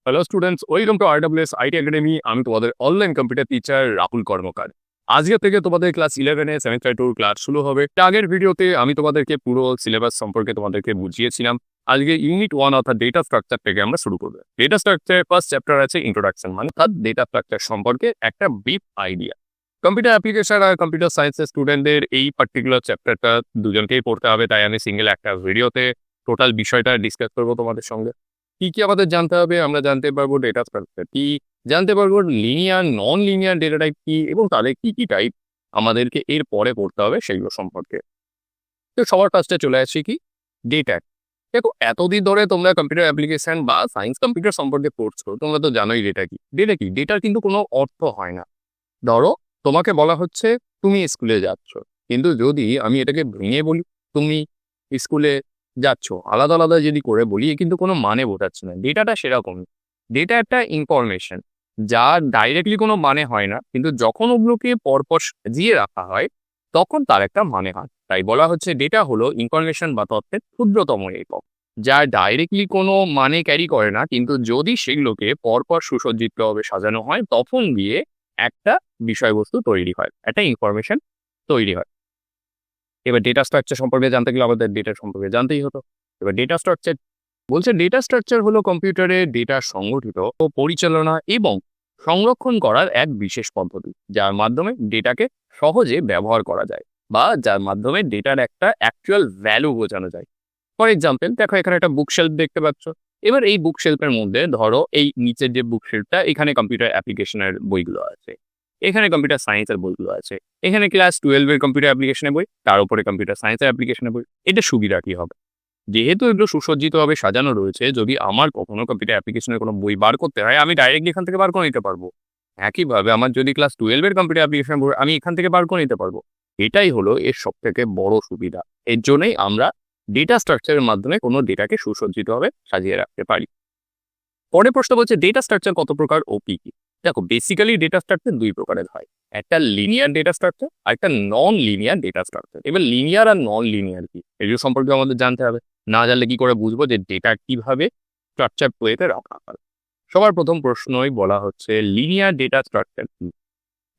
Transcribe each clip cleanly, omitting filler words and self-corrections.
Hello students, welcome to RWS IT academy. আমি তোমাদের online computer teacher Rahul কর্মকার। আজকে থেকে তোমাদের ক্লাস 11-এ সেমিস্টার 2 ক্লাস শুরু হবে। আগের ভিডিওতে আমি তোমাদেরকে পুরো সিলেবাস সম্পর্কে তোমাদেরকে বুঝিয়েছিলাম। আজকে ইউনিট 1 অর্থাৎ ডেটা স্ট্রাকচার থেকে আমরা শুরু করব। ডেটা স্ট্রাকচার ফার্স্ট চ্যাপ্টার আছে ইন্ট্রোডাকশন, মানে তার ডেটা স্ট্রাকচার সম্পর্কে একটা ব্রিফ আইডিয়া। কম্পিউটার অ্যাপ্লিকেশন আর কম্পিউটার সায়েন্সের স্টুডেন্টদের এই পার্টিকুলার চ্যাপ্টারটা দুজনকেই পড়তে হবে, তাই আমি সিঙ্গেল একটা ভিডিওতে টোটাল বিষয়টা ডিসকাস করবো তোমাদের সঙ্গে। কি কি আমাদের জানতে হবে? আমরা জানতে পারবো ডেটা স্ট্রাকচার কি, জানতে পারবো linear non linear data type কি, এবং তাদের কি কি টাইপ আমাদেরকে এর পরে পড়তে হবে সেগুলো সম্পর্কে। তো সবার ফার্স্টে চলে আসছি কি ডেটা। দেখো, এতদিন ধরে তোমরা কম্পিউটার অ্যাপ্লিকেশন বা সায়েন্স কম্পিউটার সম্পর্কে পড়ছো, তোমরা তো জানোই ডেটা কি। ডেটা কি? ডেটার কিন্তু কোনো অর্থ হয় না। ধরো, তোমাকে বলা হচ্ছে তুমি স্কুলে যাচ্ছ, কিন্তু যদি আমি এটাকে ভেঙে বলি তুমি স্কুলে যাচ্ছ, আলাদা আলাদা যদি করে বলি কিন্তু কোনো মানে বোঝাচ্ছে না। ডেটাটা সেরকমই। ডেটা একটা ইনফরমেশন যা ডাইরেক্টলি কোনো মানে হয় না, কিন্তু যখন ওগুলোকে পরপর সাজিয়ে রাখা হয় তখন তার একটা মানে হয়। তাই বলা হচ্ছে ডেটা হলো ইনফরমেশন বা তথ্যের ক্ষুদ্রতম একক, যা ডাইরেক্টলি কোনো মানে ক্যারি করে না, কিন্তু যদি সেগুলোকে পরপর সুসজ্জিতভাবে সাজানো হয় তখন গিয়ে একটা বিষয়বস্তু তৈরি হয়, একটা ইনফরমেশন তৈরি হয়। এবার ডেটা স্ট্রাকচার সম্পর্কে জানতে গেলে আমাদের ডেটা সম্পর্কে জানতেই হতো। এবার ডেটা স্ট্রাকচার বলছে, ডেটা স্ট্রাকচার হলো কম্পিউটারে ডেটা সংগঠিত ও পরিচালনা এবং সংরক্ষণ করার এক বিশেষ পদ্ধতি, যার মাধ্যমে ডেটাকে সহজে ব্যবহার করা যায় বা যার মাধ্যমে ডেটার একটা অ্যাকচুয়াল ভ্যালু বোঝানো যায়। ফর এক্সাম্পল, দেখো এখানে একটা বুক শেলফ দেখতে পাচ্ছ। এবার এই বুক শেলফের মধ্যে ধরো এই নিচের যে বুক শেলফটা, এখানে কম্পিউটার অ্যাপ্লিকেশনের বইগুলো আছে, এখানে কম্পিউটার সায়েন্সের বইগুলো আছে, এখানে ক্লাস 12-এর কম্পিউটার অ্যাপ্লিকেশনের বই, তার উপরে কম্পিউটার সায়েন্সের অ্যাপ্লিকেশনের বই। এটা সুবিধা কি হবে? যেহেতু এগুলো সুসজ্জিতভাবে সাজানো রয়েছে, যদি আমার কখনো কম্পিউটার অ্যাপ্লিকেশনের কোনো বই বার করতে হয় আমি ডাইরেক্টলি এখান থেকে বার করে নিতে পারবো। একইভাবে আমার যদি ক্লাস 12-এর কম্পিউটার অ্যাপ্লিকেশন বই আমি এখান থেকে বার করে নিতে পারবো। এটাই হলো এর সব থেকে বড় সুবিধা। এর জন্যই আমরা ডেটা স্ট্রাকচারের মাধ্যমে কোনো ডেটাকে সুসজ্জিতভাবে সাজিয়ে রাখতে পারি। পরের প্রশ্ন বলছে ডেটা স্ট্রাকচার কত প্রকার ও কি কি। দেখো, বেসিক্যালি ডেটা স্ট্রাকচার দুই প্রকারের হয়, একটা লিনিয়ার ডেটা স্ট্রাকচার আর একটা নন লিনিয়ার ডেটা স্ট্রাকচার। এবার লিনিয়ার আর নন লিনিয়ার কি, এগুলো সম্পর্কে আমাদের জানতে হবে। না জানলে কি করে বুঝবো যে ডেটা কিভাবে স্ট্রাকচার প্লেতে রাখা হয়। সবার প্রথম প্রশ্নই বলা হচ্ছে লিনিয়ার ডেটা স্ট্রাকচার কি।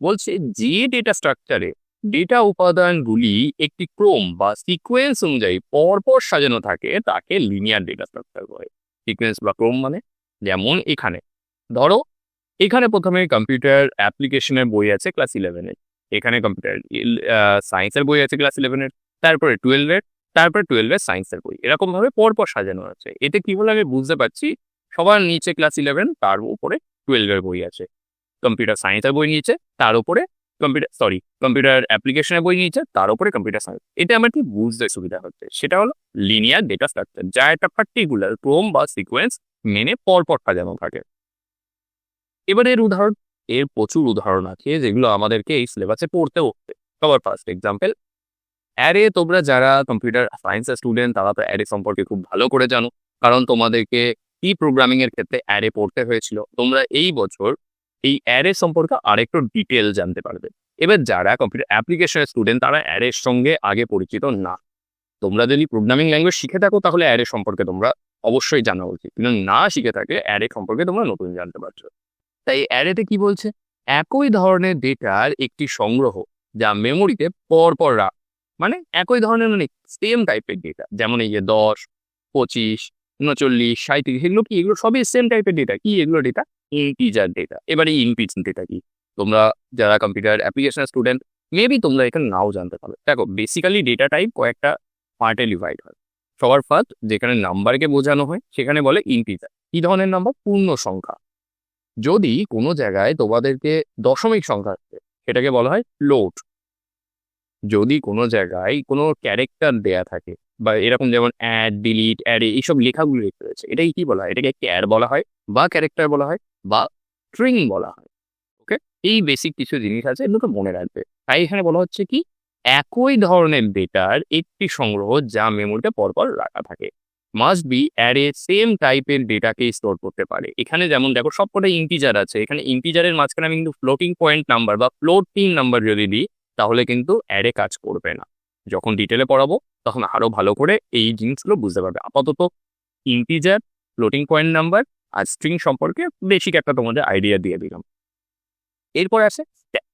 বলছে যে ডেটা স্ট্রাকচারে ডেটা উপাদানগুলি একটি ক্রম বা সিকোয়েন্স অনুযায়ী পরপর সাজানো থাকে তাকে লিনিয়ার ডেটা স্ট্রাকচার বলে। সিকোয়েন্স বা ক্রম মানে, যেমন এখানে ধরো, এখানে প্রথমে কম্পিউটার অ্যাপ্লিকেশনের বই আছে ক্লাস 11-এর, এখানে কম্পিউটার সায়েন্সের বই আছে ক্লাস 11-এর, তারপরে 12-এর, তারপরে 12-এর সায়েন্সের বই, এরকম ভাবে পরপর সাজানো আছে। এতে কি হলো আমি বুঝতে পারছি, সবার নিচে ক্লাস 11, তার উপরে 12-এর বই আছে। কম্পিউটার সায়েন্সের বই নিয়েছে, তার উপরে কম্পিউটার অ্যাপ্লিকেশনের বই নিয়েছে, তার উপরে কম্পিউটার সায়েন্স। এটা আমার কি বুঝতে সুবিধা হচ্ছে, সেটা হলো লিনিয়ার ডেটা স্ট্রাকচার, যা একটা পার্টিকুলার ক্রম বা সিকোয়েন্স মেনে পরপর সাজানো থাকে। এবার এর প্রচুর উদাহরণ আছে যেগুলো আমাদেরকে এই সিলেবাসে পড়তে হচ্ছে। সবার ফার্স্ট এক্সাম্পল অ্যারে। তোমরা যারা কম্পিউটার সায়েন্সের স্টুডেন্ট তারা তো অ্যারে সম্পর্কে খুব ভালো করে জানো, কারণ তোমাদেরকে কি প্রোগ্রামিং এর ক্ষেত্রে অ্যারে পড়তে হয়েছিল। তোমরা এই বছর এই অ্যারে সম্পর্কে আরেকটু ডিটেল জানতে পারবে। এবার যারা কম্পিউটার অ্যাপ্লিকেশনের স্টুডেন্ট তারা অ্যারের সঙ্গে আগে পরিচিত না। তোমরা যদি প্রোগ্রামিং ল্যাঙ্গুয়েজ শিখে থাকো তাহলে অ্যারে সম্পর্কে তোমরা অবশ্যই জানা উচিত, কিন্তু না শিখে থাকে অ্যারে সম্পর্কে তোমরা নতুন জানতে পারছো। তাই অ্যারেতে কি বলছে, একই ধরনের ডেটার একটি সংগ্রহ যা মেমোরিতে পরপর মানে একই ধরনের, মানে সেম টাইপের ডেটা, যেমন এই যে 10, 25, 39, 37, এগুলো কি, এগুলো সবই সেম টাইপের ডেটা। কি এগুলো ডেটা? Integer data. এবার এই ইন্টিজার ডেটা কি, তোমরা যারা কম্পিউটার অ্যাপ্লিকেশন স্টুডেন্ট মেবি তোমরা এখানে নাও জানতে পারো। দেখো, বেসিক্যালি ডেটা টাইপ কয়েকটা পার্টে ডিভাইড হয়। সবার ফার্স্ট যেখানে নাম্বারকে বোঝানো হয় সেখানে বলে ইন্টিজার। কি ধরনের নাম্বার? পূর্ণ সংখ্যা। যদি কোনো জায়গায় তোমাদেরকে দশমিক সংখ্যা আছে সেটাকে বলা হয় ফ্লোট। যদি কোনো জায়গায় কোনো ক্যারেক্টার দেয়া থাকে বা এরকম যেমন অ্যাড, ডিলিট, অ্যারে এইসব লেখাগুলো লিখে রয়েছে, এটাকে কি বলা হয়? এটাকে ক্যার বলা হয় বা ক্যারেক্টার বলা হয় বা স্ট্রিং বলা হয়। ওকে, এই বেসিক কিছু জিনিস আছে, এগুলোকে মনে রাখবে। তাই এখানে বলা হচ্ছে কি, একই ধরনের ডেটার একটি সংগ্রহ যা মেমোরিতে পরপর রাখা থাকে। মাস্ট বি অ্যারে সেম টাইপের ডেটাকে স্টোর করতে পারে। এখানে যেমন দেখো সবকটা ইন্টিজার আছে, এখানে ইন্টিজারের মাঝখানে আমি কিন্তু ফ্লোটিং পয়েন্ট নাম্বার বা ফ্লোটিং নাম্বার যদি দিই তাহলে কিন্তু অ্যারে কাজ করবে না। যখন ডিটেলে পড়াবো তখন আরো ভালো করে এই জিনিসগুলো বুঝতে পারবে। আপাতত ইন্টিজার, ফ্লোটিং পয়েন্ট নাম্বার আর স্ট্রিং সম্পর্কে বেসিক একটা তোমাদের আইডিয়া দিয়ে দিলাম। এরপর আছে stack।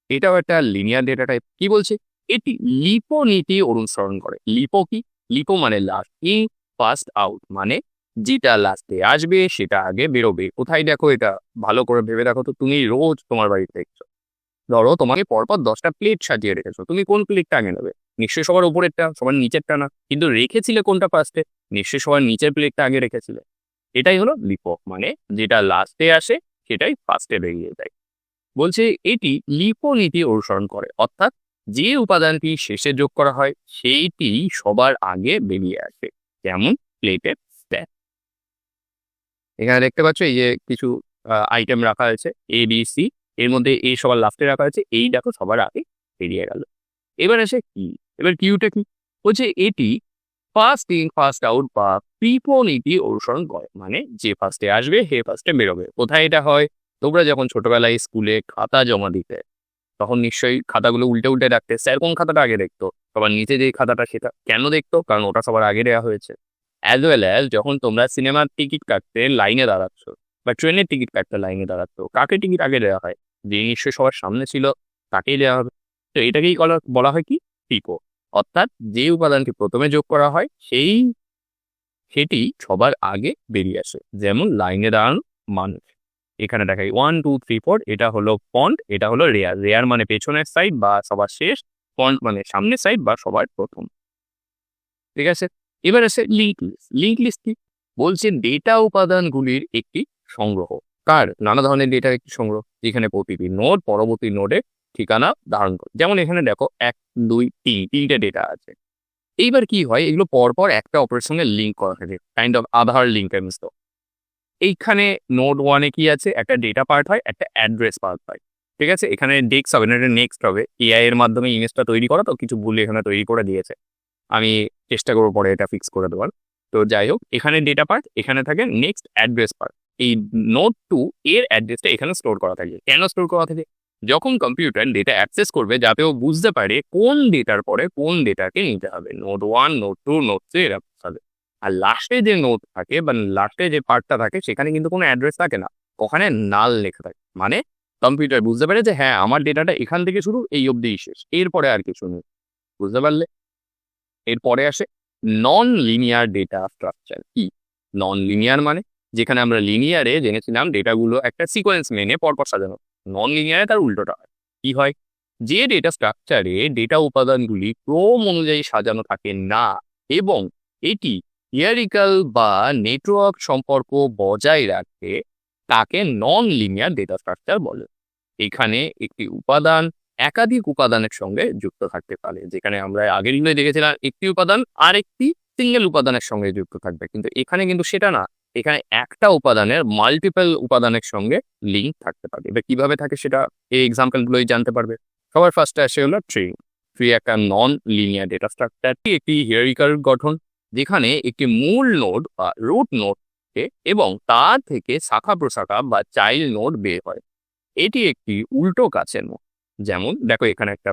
এটাও একটা লিনিয়ার ডেটা টাইপ। কি বলছে? এটি লিপো নীতি অনুসরণ করে। লিপো কি? লিপো মানে লাস্ট ইন ফার্স্ট আউট, মানে যেটা লাস্টে আসবে সেটা আগে বেরোবে। কোথায় দেখো এটা? ভালো করে ভেবে দেখো তো। তুমি রোজ তোমার বাড়িতে দেখছো, ধরো তোমাকে পরপর 10টা প্লেট সাজিয়ে রেখেছো, তুমি কোন প্লেটটা আগে নেবে? নিশ্চয়ই সবার উপরেরটা, সবার নিচেরটা না। কিন্তু রেখেছিলে কোনটা ফার্স্টে? নিশ্চয়ই সবার নিচের প্লেটটা আগে রেখেছিলে। এটাই হলো লিপো, মানে যেটা লাস্টে আসে সেটাই ফার্স্টে বেরিয়ে যায়। বলছে এটি লিপো নীতি অনুসরণ করে, অর্থাৎ যে উপাদানটি শেষে যোগ করা হয় সেইটি সবার আগে বেরিয়ে আসে, যেমন প্লেটের স্ট্যাক। এখানে দেখতে পাচ্ছ এই যে কিছু আইটেম রাখা হয়েছে এ বি সি, এর মধ্যে এ সবার লাস্টে রাখা হয়েছে, এই দেখো সবার আগে বেরিয়ে গেল। এবার আসে কি, এবার কিউটা কি বলছে? এটি ফার্স্ট ইন ফার্স্ট আউট বা পিপো নীতি অনুসরণ করে, মানে যে ফার্স্টে আসবে সে ফার্স্টে বেরোবে। কোথায় এটা হয়? তোমরা যখন ছোটবেলায় স্কুলে খাতা জমা দিতে, তখন নিশ্চয়ই খাতাগুলো উল্টে উল্টে রাখতে। স্যার কোন খাতাটা আগে দেখতো? সবার নিচে যে খাতাটা সেটা কেন দেখতো? কারণ ওটা সবার আগে দেওয়া হয়েছে। অ্যাজ ওয়েল অ্যাজ যখন তোমরা সিনেমার টিকিট কাটতে লাইনে দাঁড়াচ্ছ বা ট্রেনের টিকিট কাটতে লাইনে দাঁড়াচ্ছ, কাকে টিকিট আগে দেওয়া হয়? যে নিশ্চয়ই সবার সামনে ছিল তাকেই দেওয়া হবে। তো এটাকেই বলা হয় কি? পিকো। অর্থাৎ যে উপাদানটি প্রথমে যোগ করা হয় সেটি সবার আগে বেরিয়ে আসে। যেমন লাইনে দাঁড়ানো মানুষ, এখানে দেখাই 1 2 3 4, এটা হলো ফন্ট, এটা হলো রেয়ার। রেয়ার মানে পেছনের সাইড বা সবার শেষ, ফন্ট মানে সামনের সাইড বা সবার প্রথম। ঠিক আছে, এবার আছে লিঙ্ক লিস্ট। লিঙ্ক লিস্ট কি বলছে? ডেটা উপাদানগুলির একটি সংগ্রহ। কার? নানা ধরনের ডেটার একটি সংগ্রহ, যেখানে প্রতিটি নোড পরবর্তী নোডে ঠিকানা ধারণ করে। যেমন এখানে দেখো 1 2 3 তিনটে ডেটা আছে। এইবার কি হয়? এগুলো পরপর একটা অপরের সঙ্গে লিঙ্ক করা থাকে, কাইন্ড অফ আধার লিঙ্কের মতো। এইখানে নোড 1 এ কি আছে? একটা ডেটা পার্ট হয়, একটা অ্যাড্রেস পার্ট হয়। ঠিক আছে, এখানে নেক্সট হবে না, এটা নেক্সট হবে। এআই এর মাধ্যমে ইমেজটা তৈরি করা, তো কিছু ভুল এখানে তৈরি করে দিয়েছে। আমি চেষ্টা করবো পরে এটা ফিক্স করে দেওয়ার। তো যাই হোক, এখানে ডেটা পার্ট, এখানে থাকে নেক্সট অ্যাড্রেস পার্ট। এই নোড 2 এর অ্যাড্রেসটা এখানে স্টোর করা থাকে। কেন স্টোর করা থাকে? যখন কম্পিউটার ডেটা অ্যাক্সেস করবে, যাতে ও বুঝতে পারে কোন ডেটার পরে কোন ডেটাকে নিতে হবে। নোড 1 নোড 2 নোড 3 এরকম হবে। আর লাস্টে যে নোড থাকে বা লাস্টে যে পার্টটা থাকে, সেখানে কিন্তু কোনো অ্যাড্রেস থাকে না, ওখানে নাল লেখা থাকে। মানে কম্পিউটার বুঝতে পারে যে হ্যাঁ, আমার ডেটাটা এখান থেকে শুরু, এই অবধিই শেষ, এরপরে আর কিছু নেই। বুঝতে পারলে? এরপরে আসে নন লিনিয়ার ডেটা স্ট্রাকচার। কি নন লিনিয়ার? মানে যেখানে আমরা লিনিয়ারে জেনেছিলাম ডেটাগুলো একটা সিকোয়েন্স মেনে পরপর সাজানো, নন লিনিয়ারে তার উল্টোটা হয়। কি হয়? যে ডেটা স্ট্রাকচারে ডেটা উপাদানগুলি ক্রম অনুযায়ী সাজানো থাকে না, এবং এটি হিয়ারিক্যাল বা নেটওয়ার্ক সম্পর্ক বজায় রাখে, তাকে নন লিনিয়ার ডেটা স্ট্রাকচার বলে। এখানে একটি উপাদান একাধিক উপাদানের সঙ্গে যুক্ত থাকতে পারে, যেখানে আমরা আগের দিনে দেখেছিলাম একটি উপাদান আরেকটি সিঙ্গেল উপাদানের সঙ্গে যুক্ত থাকবে, কিন্তু এখানে কিন্তু সেটা না। এখানে একটা উপাদানের মাল্টিপল উপাদানের সঙ্গে লিঙ্ক থাকতে পারে। এবার কিভাবে থাকে সেটা এই এক্সাম্পল গুলোই জানতে পারবে। সবার ফার্স্টে আসে হলো ট্রি। ট্রি একটা নন লিনিয়ার ডেটা স্ট্রাকচার, একটি হিয়ারিক্যাল গঠন, যেখানে একটি মূল নোড বা রুট নোড এবং তার থেকে শাখা প্রশাখা বা চাইল্ড নোড বের হয়। এটি একটি উল্টো কাছের মতো। যেমন দেখো এখানে একটা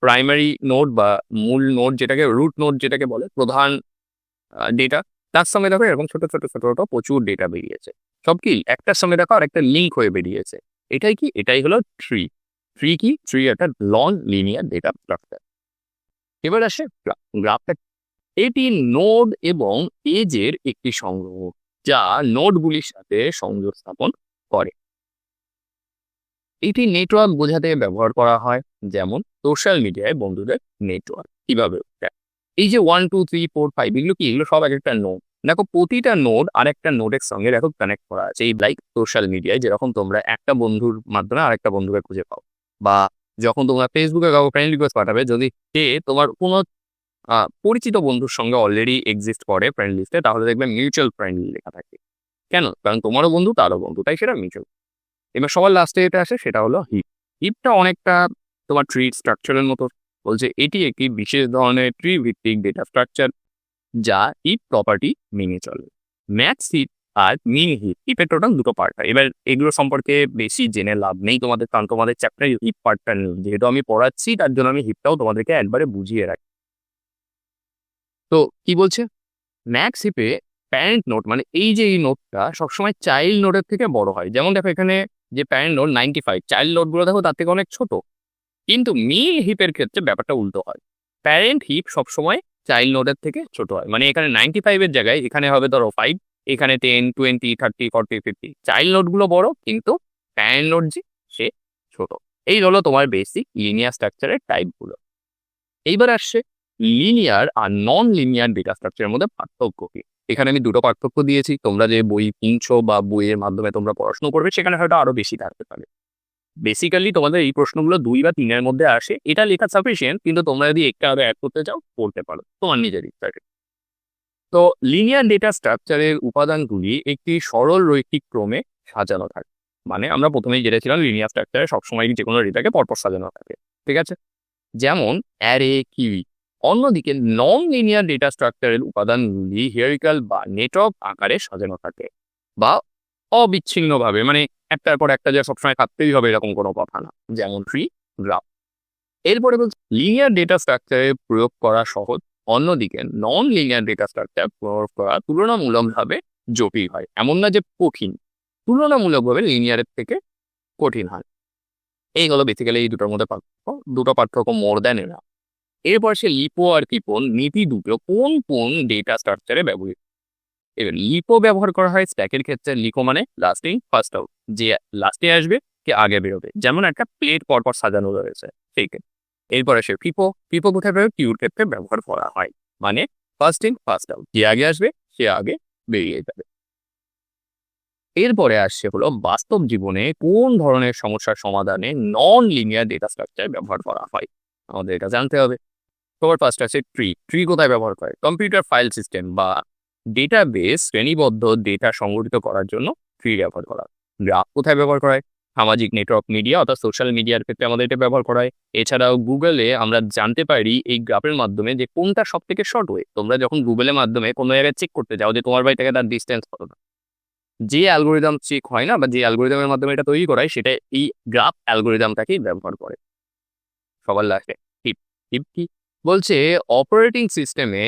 প্রাইমারি নোড বা মূল নোড, যেটাকে রুট নোড যেটাকে বলে, প্রধান ডেটা, তার সঙ্গে দেখো এরকম ছোট ছোট ছোট ছোট প্রচুর ডেটা বেরিয়েছে। সব কি একটার সঙ্গে দেখো আর একটা লিঙ্ক হয়ে বেরিয়েছে। এটাই কি? এটাই হলো ট্রি। ট্রি কি? ট্রি একটা নন লিনিয়ার ডেটা স্ট্রাকচার। এবার আসে গ্রাফটা। এটি নোড এবং এজের একটি সংগ্রহ, যা নোডগুলির সাথে সংযোগ স্থাপন করে। এটি নেটওয়ার্ক বোঝাতে ব্যবহার করা হয়, যেমন সোশ্যাল মিডিয়ায় বন্ধুদের নেটওয়ার্ক কিভাবে। এই যে 1 2 3 4 5, এগুলো কি? এগুলো সব এক একটা নোড। দেখো প্রতিটা নোড আর একটা নোডের সঙ্গে দেখো কানেক্ট করা আছে। এই লাইক সোশ্যাল মিডিয়ায় যেরকম তোমরা একটা বন্ধুর মাধ্যমে আরেকটা বন্ধুকে খুঁজে পাও, বা যখন তোমরা ফেসবুকে কাউকে ফ্রেন্ড রিকোয়েস্ট পাঠাবে, যদি সে তোমার কোনো পরিচিত বন্ধুর সঙ্গে অলরেডি এক্সিস্ট করে ফ্রেন্ড লিস্টে, তাহলে দেখবে মিউচুয়াল ফ্রেন্ড লেখা থাকে। কেন? কারণ তোমারও বন্ধু তারও বন্ধু, তাই সেটা মিউচুয়াল। এবার সবার লাস্টে এটা আসে, সেটা হলো হিপ। হিপটা অনেকটা তোমার ট্রি স্ট্রাকচারের মতো। বলছে এটি একটি বিশেষ ধরনের ট্রি ভিত্তিক ডেটা স্ট্রাকচার, যা হিপ প্রপার্টি মেনে চলে। ম্যাক্স হিপ আর মিনি হিপ, হিপের টোটাল দুটো পার্ট হয়। এবার এগুলো সম্পর্কে বেশি জেনে লাভ নেই তোমাদের, কারণ তোমাদের চ্যাপ্টারে হিপ পার্টটা নেই। যেহেতু আমি পড়াচ্ছি, তার জন্য আমি হিপটাও তোমাদেরকে একবারে বুঝিয়ে রাখি। তো কি বলছে? ম্যাক্স হিপে প্যারেন্ট নোড মানে এই যে এই নোডটা সবসময় চাইল্ড নোডের থেকে বড় হয়। যেমন দেখো এখানে যে প্যারেন্ট নোড 95, চাইল্ড নোডগুলো দেখো তার থেকে অনেক ছোট। কিন্তু মেইন হিপের ক্ষেত্রে ব্যাপারটা উল্টো হয়। প্যারেন্ট হিপ সবসময় চাইল্ড নোডের থেকে ছোট হয়। মানে এখানে 95 এর জায়গায় এখানে হবে ধরো 5, এখানে 10, 20, 30, 40, 50। চাইল্ড নোডগুলো বড় কিন্তু প্যারেন্ট নোড যে সে ছোট। এই হলো তোমার বেসিক লিনিয়ার স্ট্রাকচারের টাইপগুলো। এইবার আসছে লিনিয়ার আর নন লিনিয়ার ডেটা স্ট্রাকচারের মধ্যে পার্থক্য কি। এখানে আমি দুটো পার্থক্য দিয়েছি। তোমরা যে বই কিনছো বা বইয়ের মাধ্যমে তোমরা পড়াশোনা করবে সেখানে হয়তো আরো বেশি থাকতে পারে। বেসিক্যালি তোমাদের এই প্রশ্নগুলো 2 বা 3 এর মধ্যে আসে, এটা লেখা সাফিসিয়েন্ট, কিন্তু তোমরা যদি একটা আরো অ্যাড করতে চাও করতে পারো তোমার নিজের ইচ্ছাকে। তো লিনিয়ার ডেটা স্ট্রাকচারের উপাদানগুলি একটি সরল রৈখিক ক্রমে সাজানো থাকে। মানে আমরা প্রথমেই জেনেছিলাম লিনিয়ার স্ট্রাকচারে সবসময় যে কোনো ডেটাকে পরপর সাজানো থাকে, ঠিক আছে, যেমন অ্যারে কিউই। অন্যদিকে নন লিনিয়ার ডেটা স্ট্রাকচারের উপাদানগুলি হিয়ারিক্যাল বা নেটওয়ার্ক আকারে সাজানো থাকে, বা অবিচ্ছিন্নভাবে, মানে একটার পর একটা যে সবসময় থাকতেই হবে এরকম কোনো কথা না, যেমন ট্রি, গ্রাফ। এরপরে বলছে লিনিয়ার ডেটা স্ট্রাকচারে প্রয়োগ করা সহজ, অন্যদিকে নন লিনিয়ার ডেটা স্ট্রাকচার প্রয়োগ করা তুলনামূলকভাবে জটিল হয়। এমন না যে কঠিন, তুলনামূলকভাবে লিনিয়ারের থেকে কঠিন হয়। এই হলো বেসিক্যালি এই দুটোর মধ্যে পার্থক্য। দুটো পার্থক্য মোর দ্যান এরা। এরপর সে লিপো আর কিপো নীতি দুটো কোন কোন ডেটা স্ট্রাকচারে ব্যবহৃত। এবার লিপো ব্যবহার করা হয় স্ট্যাকের ক্ষেত্রে। লিপো মানে লাস্টিং ফার্স্ট আউট, যে লাস্টে আসবে কে আগে বেরোবে, যেমন একটা প্লেট পরপর সাজানো রয়েছে ঠিক আছে। এরপরে সে পিপো। পিপো কোথায় ব্যবহার, কিউর ক্ষেত্রে ব্যবহার করা হয়, মানে ফার্স্ট ইন ফার্স্ট আউট, যে আগে আসবে সে আগে বেরিয়ে যাবে। এরপরে আসছে হলো বাস্তব জীবনে কোন ধরনের সমস্যার সমাধানে নন লিনিয়ার ডেটা স্ট্রাকচার ব্যবহার করা হয়, আমাদের এটা জানতে হবে। সবার ফার্স্ট আছে ট্রি। ট্রি কোথায় ব্যবহার করে, কম্পিউটার ফাইল সিস্টেম বা ডেটাবেস শ্রেণীবদ্ধ ডেটা সংগঠিত করার জন্য ট্রি ব্যবহার করা হয়। গ্রাফ কোথায় ব্যবহার করা হয়, সামাজিক নেটওয়ার্ক মিডিয়া অর্থাৎ সোশ্যাল মিডিয়ার ক্ষেত্রে আমাদের এটা ব্যবহার করা হয়। এছাড়াও গুগলে আমরা জানতে পারি এই গ্রাফের মাধ্যমে যে কোনটা সব থেকে শর্ট ওয়ে। তোমরা যখন গুগলের মাধ্যমে কোনো জায়গায় চেক করতে যাও যে তোমার বাড়ি থেকে তার ডিস্টেন্স কতটা, যে অ্যালগোরিদম চেক হয় না বা যে অ্যালগোরিদমের মাধ্যমে এটা তৈরি করা হয় সেটা এই গ্রাফ অ্যালগোরিদমটাকেই ব্যবহার করে। সবার লাস্টে টিপ। টিপ কি বলছে, অপারেটিং সিস্টেমে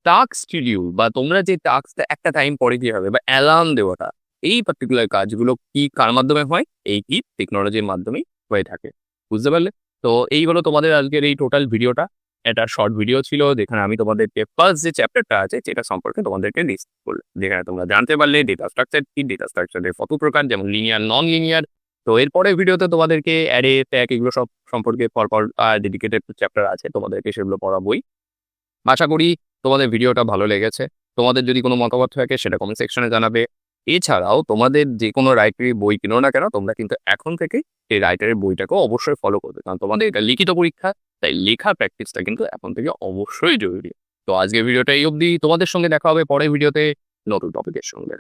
টাস্ক শিডিউল বা তোমরা যে টাস্কটা একটা টাইম পরে কি হবে বা অ্যালার্ম দেওয়াটা, এই পার্টিকুলার কাজগুলো কি কার মাধ্যমে হয়, এই কি টেকনোলজির মাধ্যমেই হয়ে থাকে। বুঝতে পারলে? তো এই হলো তোমাদের আজকের এই টোটাল ভিডিওটা। এটা শর্ট ভিডিও ছিল যেখানে আমি তোমাদেরকে ফার্স্ট যে চ্যাপ্টারটা আছে সেটা সম্পর্কে তোমাদেরকে ডিসকাস করলাম, যেখানে তোমরা জানতে পারলে ডেটা স্ট্রাকচার কি, ডেটা স্ট্রাকচারের কত প্রকার, যেমন লিনিয়ার, নন লিনিয়ার। তো এরপরে ভিডিওতে তোমাদেরকে অ্যারে, ট্যাগ এগুলো সব সম্পর্কে পরপর ডেডিকেটেড চ্যাপ্টার আছে, তোমাদেরকে সেগুলো পড়াবোই। আশা করি তোমাদের ভিডিওটা ভালো লেগেছে। তোমাদের যদি কোনো মতামত থাকে সেটা কমেন্ট সেকশনে জানাবে। এছাড়াও তোমাদের যে কোনো রাইটারের বই কিনো না কেন, তোমরা কিন্তু এখন থেকেই এই রাইটারের বইটাকে অবশ্যই ফলো করবে, কারণ তোমাদের এটা লিখিত পরীক্ষা, তাই লেখা প্র্যাকটিসটা কিন্তু এখন থেকে অবশ্যই জরুরি। তো আজকের ভিডিওটা এই অবধি। তোমাদের সঙ্গে দেখা হবে পরের ভিডিওতে নতুন টপিকের সঙ্গে।